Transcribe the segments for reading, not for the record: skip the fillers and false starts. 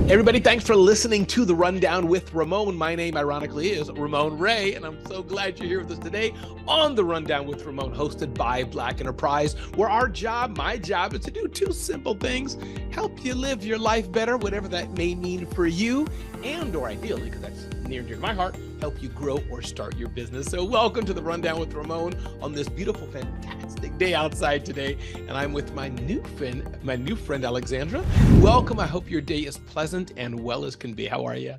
Everybody, thanks for listening to The Rundown with Ramon. My name, ironically, is Ramon Ray, and I'm so glad you're here with us today on The Rundown with Ramon, hosted by Black Enterprise, where my job is to do two simple things: help you live your life better, whatever that may mean for you, and or ideally, because that's near and dear to my heart, help you grow or start your business. So welcome to The Rundown with Ramon on this beautiful, fantastic day outside today. And I'm with my new friend, Alexandra. Welcome. I hope your day is pleasant and well as can be. How are you?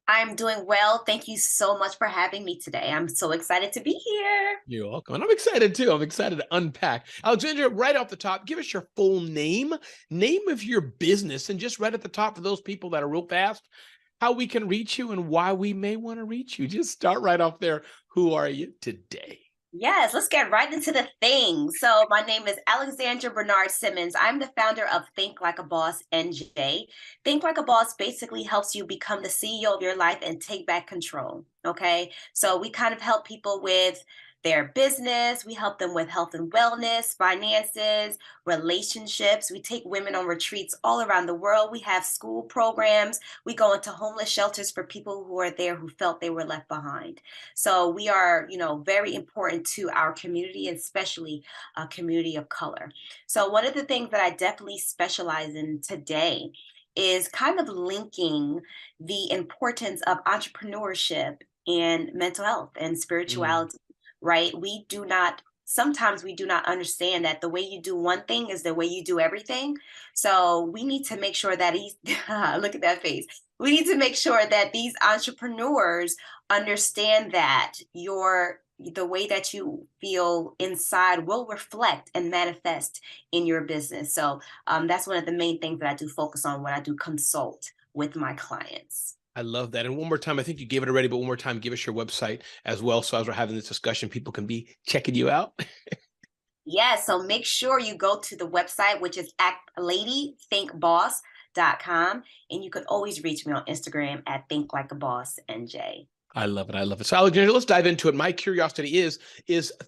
I'm doing well. Thank you so much for having me today. I'm so excited to be here. You're welcome. And I'm excited too. I'm excited to unpack. Alexandra, right off the top, give us your full name of your business, and just right at the top for those people that are real fast, how we can reach you and why we may want to reach you. Just start right off there. Who are you today? Yes, let's get right into the thing. So my name is Alexandra Simmons. I'm the founder of Think Like a Boss NJ. Think Like a Boss basically helps you become the CEO of your life and take back control. Okay. So we kind of help people with their business. We help them with health and wellness, finances, relationships. We take women on retreats all around the world. We have school programs. We go into homeless shelters for people who are there who felt they were left behind. So we are, very important to our community, especially a community of color. So one of the things that I definitely specialize in today is kind of linking the importance of entrepreneurship and mental health and Mm, spirituality, right? Sometimes we do not understand that the way you do one thing is the way you do everything. So we need to make sure that look at that face. We need to make sure that these entrepreneurs understand that the way that you feel inside will reflect and manifest in your business. So that's one of the main things that I do focus on when I do consult with my clients. I love that. And one more time, I think you gave it already, but one more time, give us your website as well. So as we're having this discussion, people can be checking you out. Yeah, so make sure you go to the website, which is at ladythinkboss.com. And you can always reach me on Instagram at Think Like a Boss NJ. I love it. I love it. So Alexandra, let's dive into it. My curiosity is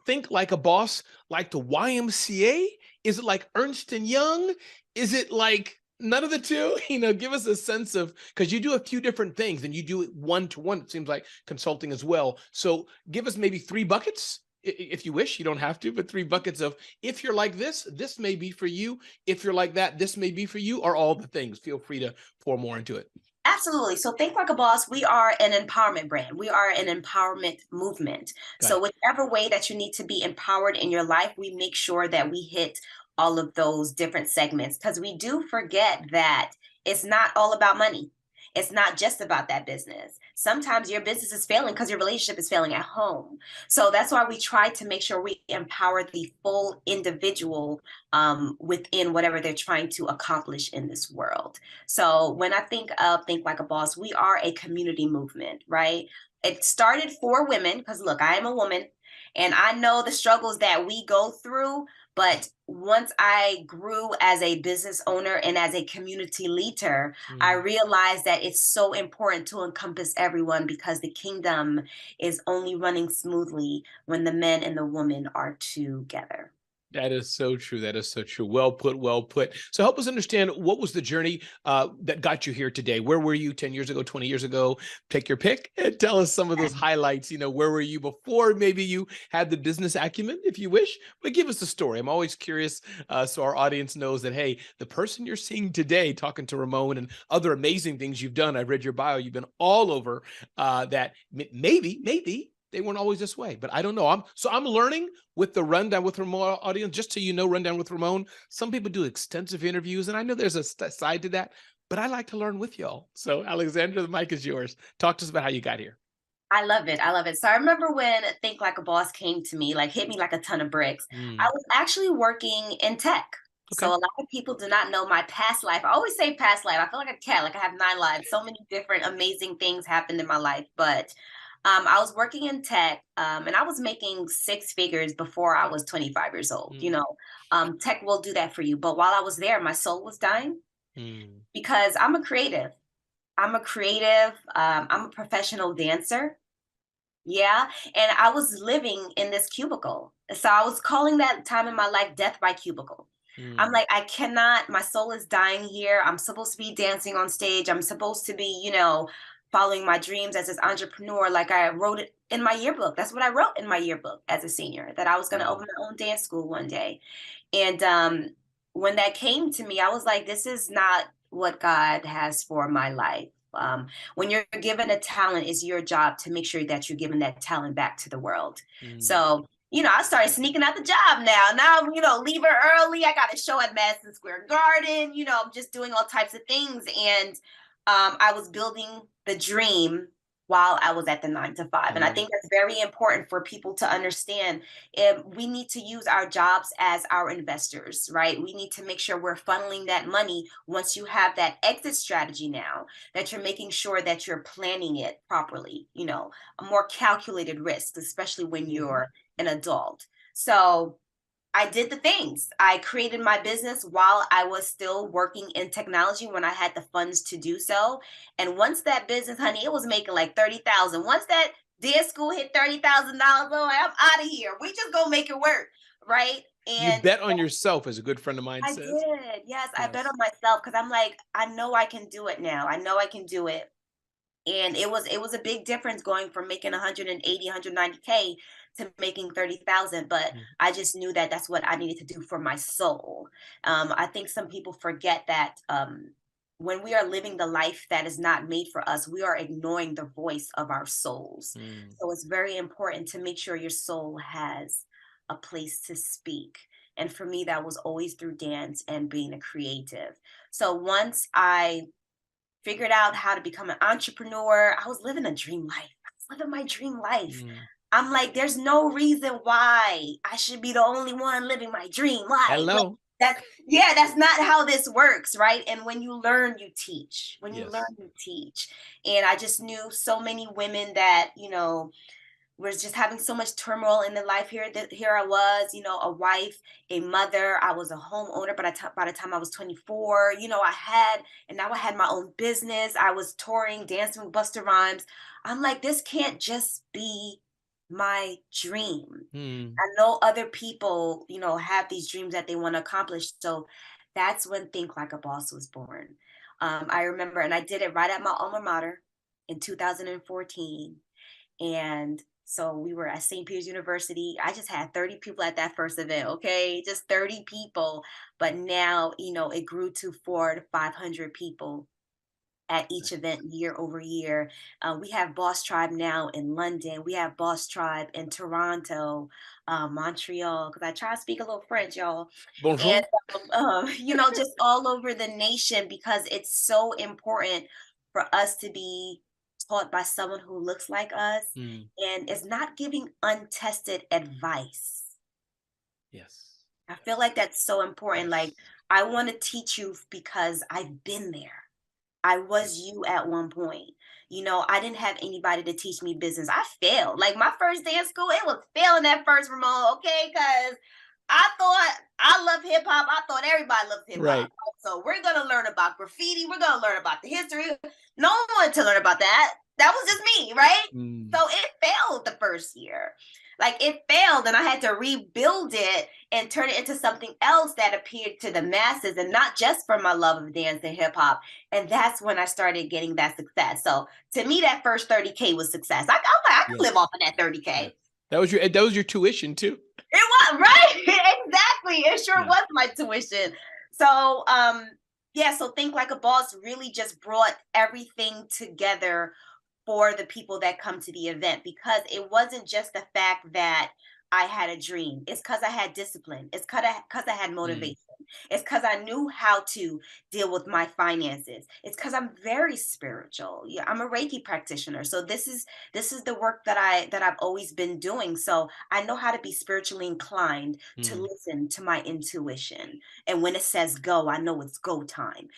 Think Like a Boss like the YMCA? Is it like Ernst and Young? Is it like none of the two? Give us a sense of, because you do a few different things and you do it one-to-one. It seems like consulting as well. So give us maybe three buckets, if you wish. You don't have to, but three buckets of, if you're like this may be for you. If you're like that, this may be for you, or all the things. Feel free to pour more into it. Absolutely. So Think Like a Boss, we are an empowerment brand. We are an empowerment movement. Got So it. whichever way that you need to be empowered in your life, we make sure that we hit all of those different segments because we do forget that it's not all about money. It's not just about that business. Sometimes your business is failing because your relationship is failing at home. So that's why we try to make sure we empower the full individual within whatever they're trying to accomplish in this world. So when I think of Think Like a Boss, we are a community movement, right? It started for women because look, I am a woman and I know the struggles that we go through. But once I grew as a business owner and as a community leader, I Mm. realized that it's so important to encompass everyone because the kingdom is only running smoothly when the men and the women are together. That is so true. That is so true. Well put. Well put. So help us understand, what was the journey that got you here today? Where were you 10 years ago, 20 years ago? Pick your pick and tell us some of those highlights. Where were you before maybe you had the business acumen, if you wish, but give us the story. I'm always curious, so our audience knows that, hey, the person you're seeing today, talking to Ramon and other amazing things you've done. I've read your bio. You've been all over, that maybe they weren't always this way, but I don't know. I'm learning with the Rundown with Ramon audience. Just so you know, Rundown with Ramon, some people do extensive interviews, and I know there's a side to that, but I like to learn with y'all. So Alexandra, the mic is yours. Talk to us about how you got here. I love it. I love it. So I remember when Think Like a Boss came to me, like hit me like a ton of bricks. I Mm, was actually working in tech. So okay. a lot of people do not know my past life. I always say past life. I feel like a cat, like I have 9 lives. So many different amazing things happened in my life. But I was working in tech and I was making six figures before I was 25 years old. Mm, Tech will do that for you. But while I was there, my soul was dying mm, because I'm a creative. I'm a creative. I'm a professional dancer. Yeah, and I was living in this cubicle. So I was calling that time in my life death by cubicle. I'm Mm. like, I cannot, my soul is dying here. I'm supposed to be dancing on stage. I'm supposed to be, following my dreams as this entrepreneur. Like I wrote it in my yearbook. That's what I wrote in my yearbook as a senior, that I was going to Wow. open my own dance school one day. And when that came to me, I was like, this is not what God has for my life. When you're given a talent, it's your job to make sure that you're giving that talent back to the world. Mm. So, I started sneaking out the job now. Now, leave her early. I got a show at Madison Square Garden. I'm just doing all types of things. And I was building the dream while I was at the 9 to 5. And I Mm. think that's very important for people to understand. We need to use our jobs as our investors, right? We need to make sure we're funneling that money once you have that exit strategy now, that you're making sure that you're planning it properly, a more calculated risk, especially when Mhm. you're an adult. So I did the things. I created my business while I was still working in technology when I had the funds to do so. And once that business, honey, it was making like 30,000. Once that dance school hit $30,000, oh, I'm out of here. We just go make it work, right? You And bet on yourself, as a good friend of mine I says. did. Yes, I bet Yes. on myself because I'm like, I know I can do it now. I know I can do it. And it was a big difference going from making 180, 190K to making 30,000. But Mm. I just knew that that's what I needed to do for my soul. I think some people forget that when we are living the life that is not made for us, we are ignoring the voice of our souls. Mm. So it's very important to make sure your soul has a place to speak. And for me, that was always through dance and being a creative. So once I figured out how to become an entrepreneur, I was living a dream life. I was living my dream life. Mm. I'm like, there's no reason why I should be the only one living my dream life. Like Hello. that's not how this works, right? And when you learn, you teach. When you learn, Yes. you teach. And I just knew so many women that, was just having so much turmoil in the life here. That here I was, a wife, a mother. I was a homeowner, but by the time I was 24, and now I had my own business. I was touring, dancing with Busta Rhymes. I'm like, this can't just be my dream. Mm. I know other people, have these dreams that they want to accomplish. So that's when Think Like a Boss was born. I remember, and I did it right at my alma mater in 2014. And so we were at St. Peter's University. I just had 30 people at that first event, okay? Just 30 people. But now, it grew to 400 to 500 people at each event year over year. We have Boss Tribe now in London. We have Boss Tribe in Toronto, Montreal, because I try to speak a little French, y'all. And, Bonjour. just all over the nation because it's so important for us to be taught by someone who looks like us Mm. and is not giving untested advice. Yes. I feel Yes. like that's so important. Like, Yes. I want to teach you because I've been there. I was Yes. you at one point. I didn't have anybody to teach me business. I failed. Like my first dance school, it was failing at first, Ramon, okay? Because I thought I love hip hop. I thought everybody loved hip hop. Right. So we're gonna learn about graffiti. We're gonna learn about the history. No one wanted to learn about that. That was just me, right? Mm. So it failed the first year. Like it failed, and I had to rebuild it and turn it into something else that appeared to the masses, and not just for my love of dance and hip hop. And that's when I started getting that success. So to me, that first 30K was success. I'm like, I can live Yes. off of that Yes. 30K. That was your tuition too. It was right. Exactly. It sure Yeah. was my tuition. So yeah, so Think Like a Boss really just brought everything together for the people that come to the event because it wasn't just the fact that I had a dream. It's because I had discipline. It's because I had Mm. motivation. It's because I knew how to deal with my finances. It's because I'm very spiritual. Yeah, I'm a Reiki practitioner. So this is the work that I've always been doing. So I know how to be spiritually inclined to Mm. listen to my intuition. And when it says go, I know it's go time.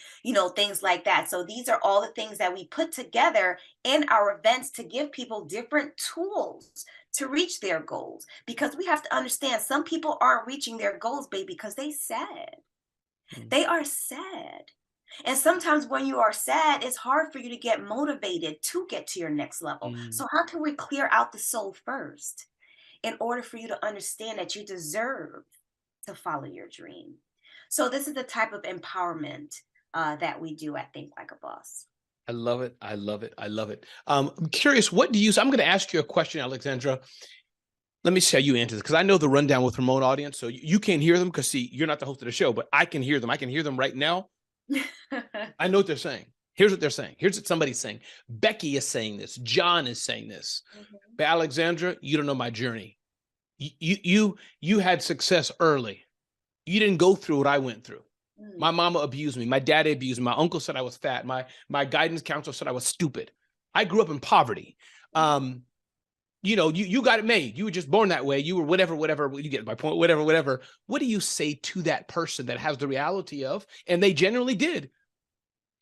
Things like that. So these are all the things that we put together in our events to give people different tools to reach their goals because we have to understand some people aren't reaching their goals, baby, because they sad. Mm. They are sad. And sometimes when you are sad, it's hard for you to get motivated to get to your next level. Mm. So how can we clear out the soul first in order for you to understand that you deserve to follow your dream? So this is the type of empowerment that we do at Think Like a Boss. I love it. I love it. I love it. I'm curious, what do you, so I'm going to ask you a question, Alexandra. Let me see how you answer this, because I know the rundown with remote audience. So you can't hear them because, see, you're not the host of the show, but I can hear them. I can hear them right now. I know what they're saying. Here's what they're saying. Here's what somebody's saying. Becky is saying this. John is saying this. But Alexandra, you don't know my journey. You had success early. You didn't go through what I went through. My mama abused me. My daddy abused me. My uncle said I was fat. My guidance counselor said I was stupid. I grew up in poverty. You know, you got it made. You were just born that way. You were whatever, you get my point, whatever. What do you say to that person that has the reality of, and they generally did,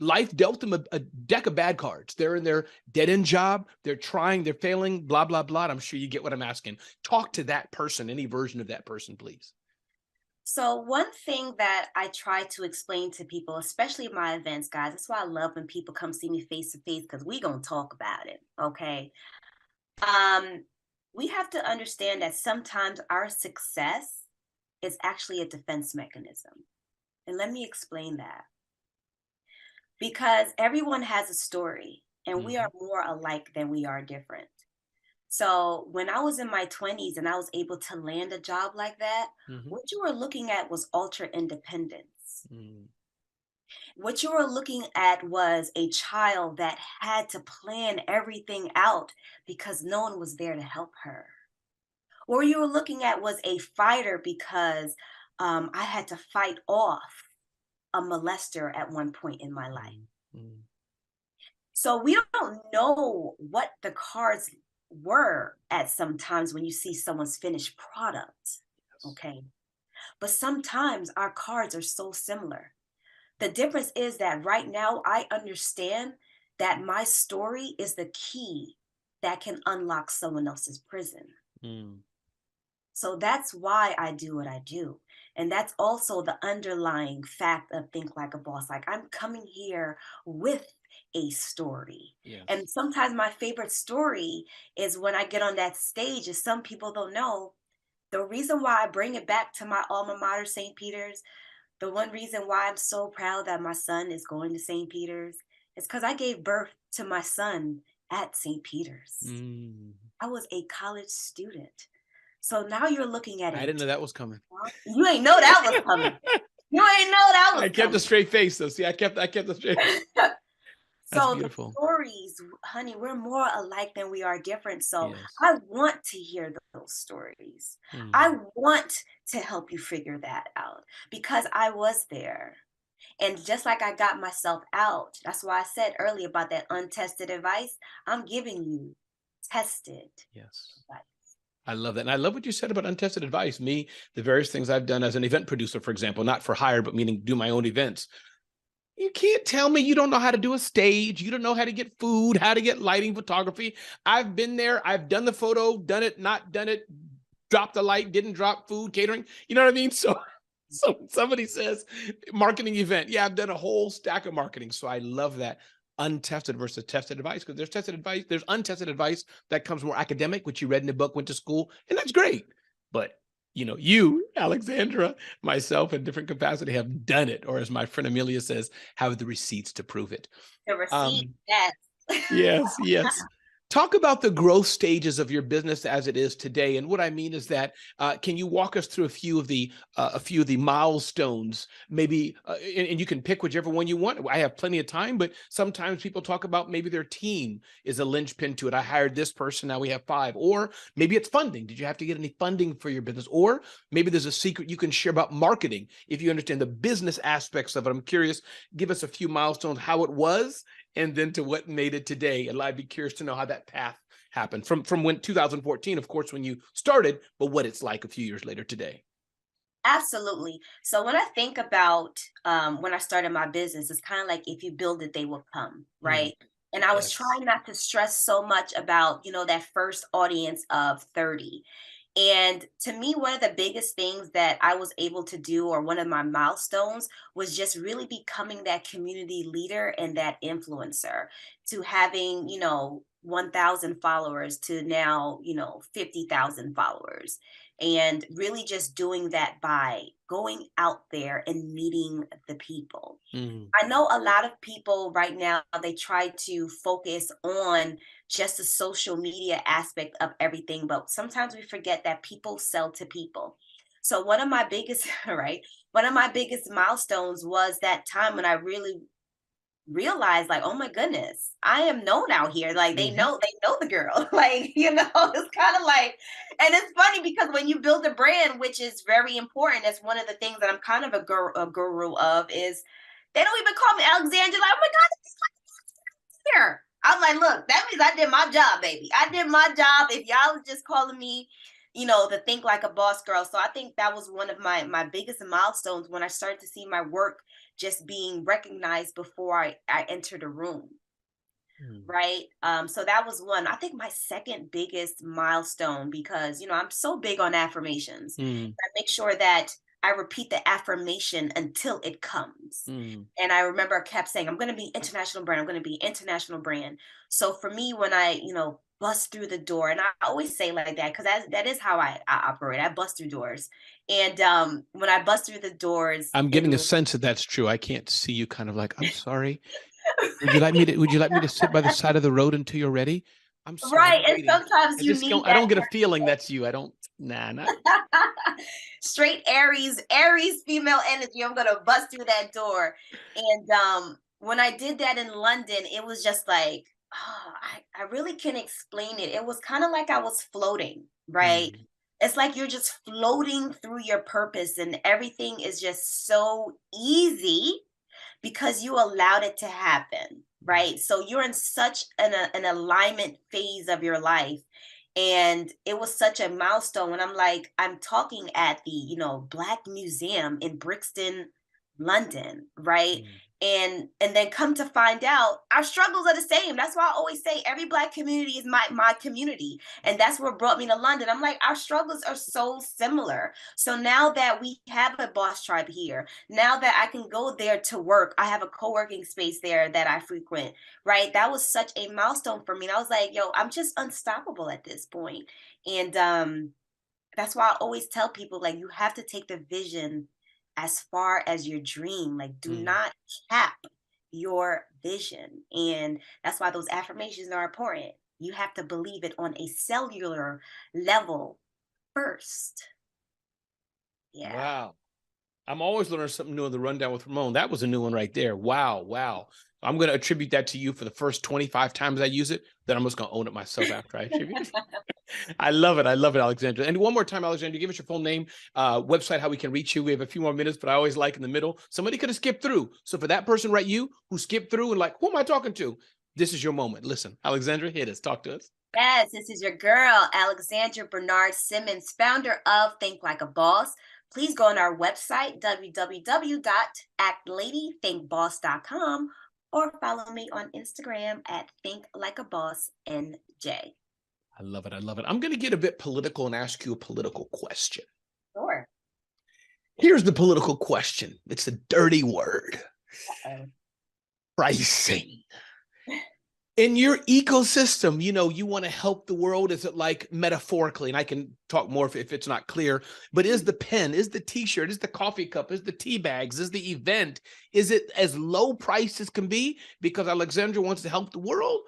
life dealt them a deck of bad cards. They're in their dead-end job. They're trying, they're failing, blah, blah, blah. I'm sure you get what I'm asking. Talk to that person, any version of that person, please. So one thing that I try to explain to people, especially at my events, guys, that's why I love when people come see me face to face, because we gonna talk about it, okay? We have to understand that sometimes our success is actually a defense mechanism. And let me explain that. Because everyone has a story, and we are more alike than we are different. So when I was in my 20s and I was able to land a job like that, what you were looking at was ultra independence. What you were looking at was a child that had to plan everything out because no one was there to help her. What you were looking at was a fighter because I had to fight off a molester at one point in my life. So we don't know what the cards were at sometimes when you see someone's finished product, okay? But sometimes our cards are so similar. The difference is that right now I understand that my story is the key that can unlock someone else's prison. So that's why I do what I do. And that's also the underlying fact of Think Like a Boss. Like, I'm coming here with a story. And sometimes my favorite story is when I get on that stage, is some people don't know, the reason why I bring it back to my alma mater, St. Peter's, the one reason why I'm so proud that my son is going to St. Peter's is because I gave birth to my son at St. Peter's. I was a college student. So now you're looking at it. I didn't know that was coming. You ain't know that was coming. You ain't know that was I kept a straight face though. See, I kept the straight face. So beautiful. The stories, honey, we're more alike than we are different. So I want to hear those stories. I want to help you figure that out because I was there. And just like I got myself out, that's why I said earlier about that untested advice. I'm giving you tested advice. I love that. And I love what you said about untested advice. Me, the various things I've done as an event producer, for example, not for hire, but meaning do my own events. You can't tell me you don't know how to do a stage. You don't know how to get food, how to get lighting, photography. I've been there. I've done the photo, done it, not done it, dropped the light, didn't drop food, catering. You know what I mean? So somebody says marketing event. Yeah, I've done a whole stack of marketing. So I love that. Untested versus tested advice, because there's tested advice, there's untested advice that comes more academic, which you read in a book, went to school, and that's great. But you know, you, Alexandra, myself in different capacity have done it, or as my friend Amelia says, have the receipts to prove it. The receipt, yes. Yes. Talk about the growth stages of your business as it is today. And what I mean is that, can you walk us through a few of the milestones, maybe, and you can pick whichever one you want. I have plenty of time, but sometimes people talk about maybe their team is a linchpin to it. I hired this person, now we have 5, or maybe it's funding. Did you have to get any funding for your business? Or maybe there's a secret you can share about marketing. If you understand the business aspects of it, I'm curious, give us a few milestones, how it was, and then to what made it today. And I'd be curious to know how that path happened from when 2014, of course, when you started, but what it's like a few years later today. Absolutely. So when I think about when I started my business, it's kind of like if you build it, they will come, right? And I was trying not to stress so much about, you know, that first audience of 30. And to me, one of the biggest things that I was able to do, or one of my milestones, was just really becoming that community leader and that influencer, to having, you know, 1,000 followers to now, you know, 50,000 followers. and really just doing that by going out there and meeting the people. Mm. I know a lot of people right now, they try to focus on just the social media aspect of everything, but sometimes we forget that people sell to people. So one of my biggest, right, one of my biggest milestones was that time when I really realized, like, oh my goodness, I am known out here. Like, Hmm. they know the girl. Like, it's kind of like, and it's funny because when you build a brand, which is very important, that's one of the things that I'm kind of a guru of, is they don't even call me Alexandra. Like, oh my God, it's like here. I'm like, look, that means I did my job, baby. I did my job. If y'all was just calling me, the think like a boss girl. So I think that was one of my biggest milestones when I started to see my work just being recognized before I entered a room. Mm. Right. So that was one. I think my second biggest milestone, because I'm so big on affirmations. Mm. I make sure that I repeat the affirmation until it comes. Mm. And I remember I kept saying, I'm gonna be international brand, I'm gonna be international brand. So for me, when I, bust through the door, and I always say like that, because that is how I operate. I bust through doors. And when I bust through the doors I'm in getting a sense that that's true. I can't see you kind of like, I'm sorry. Would you like me to sit by the side of the road until you're ready? I'm sorry, right, I'm and waiting. sometimes I you just don't need I that. don't get a feeling that's you. I don't nah, not Straight Aries female energy. I'm gonna bust through that door. And when I did that in London, it was just like, oh, I really can't explain it. It was kind of like I was floating, right? mm, It's like you're just floating through your purpose, and everything is just so easy because you allowed it to happen, mm, right? So you're in such an alignment phase of your life. And it was such a milestone when I'm talking at the, Black Museum in Brixton, London, right? mm. And then come to find out our struggles are the same. That's why I always say every Black community is my community. And that's what brought me to London. I'm like, our struggles are so similar. So now that we have a boss tribe here, now that I can go there to work, I have a co-working space there that I frequent, right? That was such a milestone for me. And I was like, yo, I'm just unstoppable at this point. And that's why I always tell people, like, you have to take the vision as far as your dream. Like, do Mm. not cap your vision. And that's why those affirmations are important. You have to believe it on a cellular level first. Yeah. Wow. I'm always learning something new in the rundown with Ramon. That was a new one right there. Wow, wow. I'm going to attribute that to you for the first 25 times I use it. Then I'm just going to own it myself after I attribute it. I love it. I love it, Alexandra. And one more time, Alexandra, give us your full name, website, how we can reach you. We have a few more minutes, but I always like in the middle, somebody could have skipped through. So for that person, right, you who skipped through and like, who am I talking to? This is your moment. Listen, Alexandra, hit us. Talk to us. Yes, this is your girl, Alexandra Bernard Simmons, founder of Think Like a Boss. Please go on our website, www.actladythinkboss.com, or follow me on Instagram at Think Like a Boss NJ. I love it. I love it. I'm going to get a bit political and ask you a political question. Sure. Here's the political question. It's a dirty word. Uh-oh. Pricing. In your ecosystem, you want to help the world. Is it like metaphorically? And I can talk more if it's not clear, but is the pen, is the t-shirt, is the coffee cup, is the tea bags, is the event, is it as low price as can be because Alexandra wants to help the world?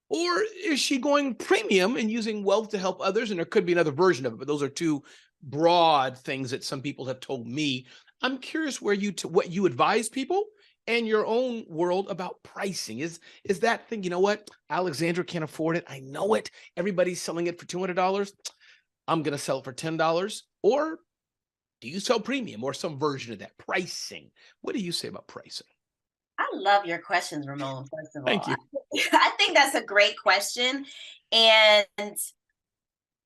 Or is she going premium and using wealth to help others? And there could be another version of it, but those are two broad things that some people have told me. I'm curious what you advise people and your own world about pricing. Is that thing, you know what? Alexandra can't afford it. I know it. Everybody's selling it for $200. I'm going to sell it for $10. Or do you sell premium or some version of that pricing? What do you say about pricing? I love your questions, Ramon, first of Thank all. you. I think that's a great question. And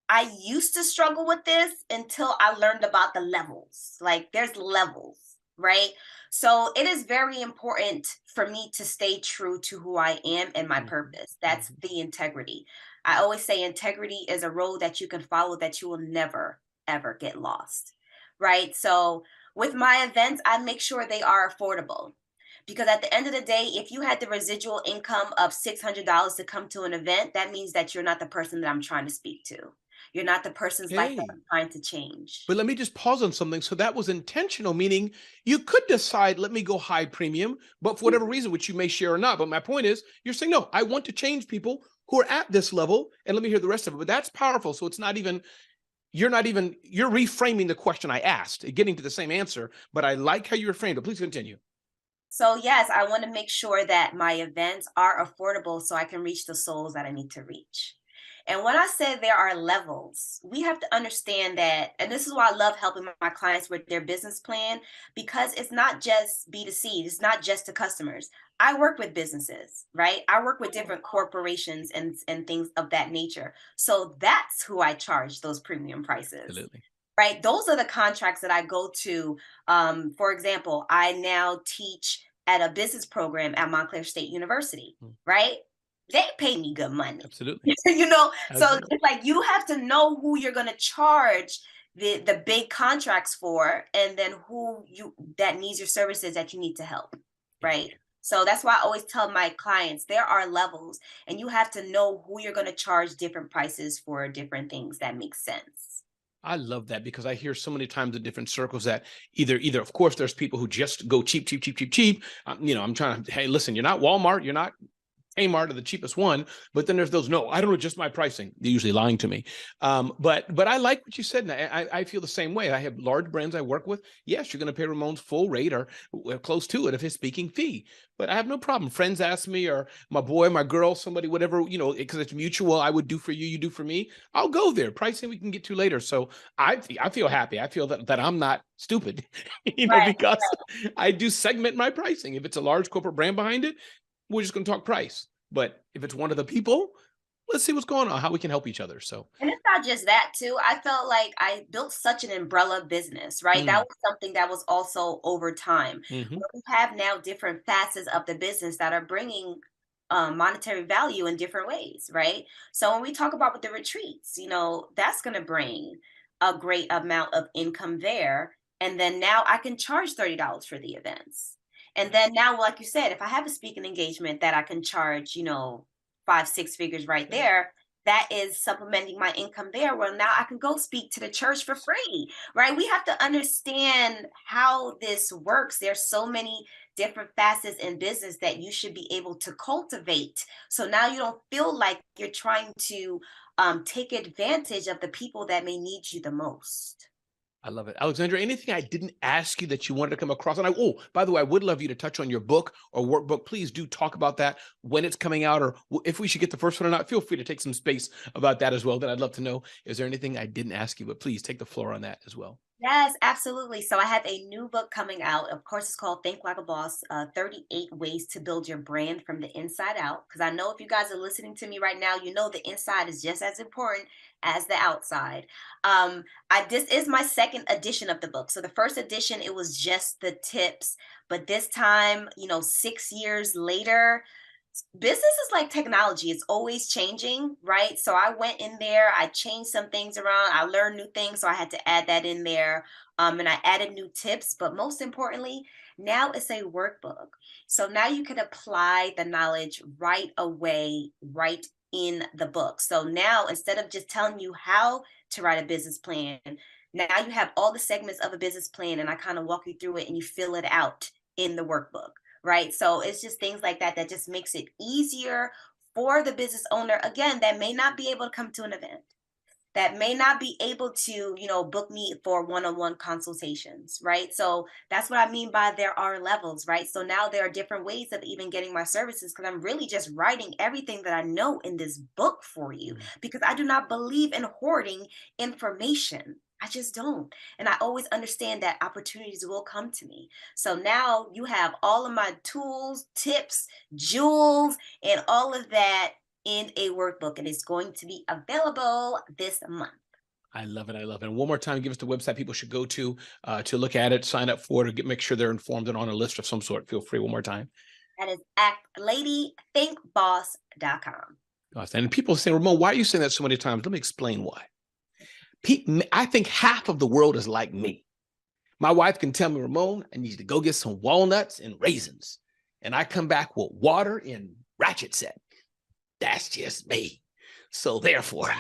I used to struggle with this until I learned about the levels. Like, there's levels, right? So it is very important for me to stay true to who I am and my Mhm, purpose. That's mhm, the integrity. I always say integrity is a road that you can follow that you will never, ever get lost, right? So with my events, I make sure they are affordable. Because at the end of the day, if you had the residual income of $600 to come to an event, that means that you're not the person that I'm trying to speak to. You're not the person's life that Okay. I'm trying to change. But let me just pause on something. So that was intentional, meaning you could decide, let me go high premium, but for whatever reason, which you may share or not. But my point is, you're saying, no, I want to change people who are at this level, and let me hear the rest of it. But that's powerful. So it's not even, you're reframing the question I asked, getting to the same answer, but I like how you reframed it. Please continue. So yes, I want to make sure that my events are affordable so I can reach the souls that I need to reach. And when I say there are levels, we have to understand that, and this is why I love helping my clients with their business plan, because it's not just B2C, it's not just to customers. I work with businesses, right? I work with different corporations and things of that nature. So that's who I charge those premium prices. Absolutely. Right? Those are the contracts that I go to. For example, I now teach at a business program at Montclair State University, Mm. right? They pay me good money. Absolutely. So Absolutely. it's like you have to know who you're going to charge the big contracts for, and then who you that needs your services that you need to help, right? So that's why I always tell my clients there are levels, and you have to know who you're going to charge different prices for different things that make sense. I love that because I hear so many times in different circles that either of course there's people who just go cheap, cheap, cheap, cheap, cheap. I'm trying to, hey, listen, you're not Walmart, you're not Kmart or the cheapest one, but then there's those, no, I don't adjust my pricing. They're usually lying to me. But I like what you said. And I feel the same way. I have large brands I work with. Yes, you're going to pay Ramon's full rate or close to it of his speaking fee. But I have no problem. Friends ask me, or my boy, my girl, somebody, whatever, because it's mutual. I would do for you, you do for me. I'll go there. Pricing we can get to later. So I feel happy. I feel that I'm not stupid, Right. because I do segment my pricing. If it's a large corporate brand behind it, we're just going to talk price. But if it's one of the people, let's see what's going on, how we can help each other. So, And it's not just that too. I felt like I built such an umbrella business, right? That was something that was also over time. mhm. We have now different facets of the business that are bringing monetary value in different ways, right? So when we talk about with the retreats, that's going to bring a great amount of income there. And then now I can charge $30 for the events. And then now, like you said, if I have a speaking engagement that I can charge, 5, 6 figures right there, that is supplementing my income there. Well, now I can go speak to the church for free, right? We have to understand how this works. There's so many different facets in business that you should be able to cultivate. So now you don't feel like you're trying to take advantage of the people that may need you the most. I love it. Alexandra, anything I didn't ask you that you wanted to come across? And by the way, I would love you to touch on your book or workbook. Please do talk about that, when it's coming out, or if we should get the first one or not. Feel free to take some space about that as well. That I'd love to know. Is there anything I didn't ask you? But please take the floor on that as well. Yes, absolutely. So I have a new book coming out. Of course, it's called Think Like a Boss, 38 Ways to Build Your Brand from the Inside Out. Because I know if you guys are listening to me right now, you know the inside is just as important as the outside. This is my second edition of the book. So the first edition, it was just the tips. But this time, 6 years later, business is like technology. It's always changing, right? So I went in there, I changed some things around, I learned new things, so I had to add that in there. And I added new tips, but most importantly, now it's a workbook. So now you can apply the knowledge right away, right in the book. So now instead of just telling you how to write a business plan, now you have all the segments of a business plan, and I kind of walk you through it and you fill it out in the workbook. Right. So it's just things like that that just makes it easier for the business owner, again, that may not be able to come to an event, that may not be able to, book me for one-on-one consultations. Right. So that's what I mean by there are levels. Right. So now there are different ways of even getting my services, because I'm really just writing everything that I know in this book for you, because I do not believe in hoarding information. I just don't. And I always understand that opportunities will come to me. So now you have all of my tools, tips, jewels, and all of that in a workbook. And it's going to be available this month. I love it. I love it. And one more time, give us the website people should go to look at it, sign up for it, or make sure they're informed and on a list of some sort. Feel free one more time. That is at ladythinkboss.com. And people say, Ramon, why are you saying that so many times? Let me explain why. I think half of the world is like me. My wife can tell me, Ramon, I need you to go get some walnuts and raisins. And I come back with water and ratchet set. That's just me. So therefore,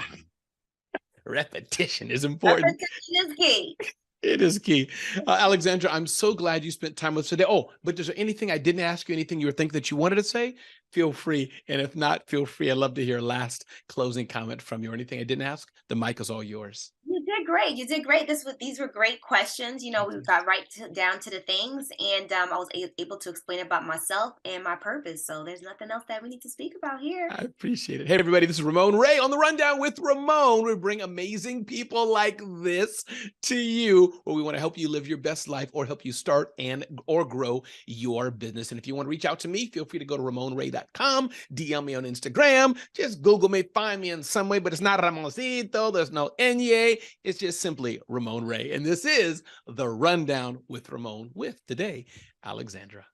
Repetition is important. Repetition is key. It is key. Alexandra, I'm so glad you spent time with us today. Oh, but is there anything I didn't ask you, anything you were thinking that you wanted to say? Feel free. And if not, feel free. I'd love to hear a last closing comment from you or anything I didn't ask. The mic is all yours. You did great. You did great. These were great questions. Thank We you. got down to the things, and I was able to explain about myself and my purpose. So there's nothing else that we need to speak about here. I appreciate it. Hey, everybody, this is Ramon Ray on The Rundown with Ramon. We bring amazing people like this to you where we want to help you live your best life or help you start or grow your business. And if you want to reach out to me, feel free to go to RamonRay.com, DM me on Instagram, just Google me, find me in some way, but it's not Ramoncito, there's no Enye, it's just simply Ramon Ray. And this is The Rundown with Ramon with today, Alexandra.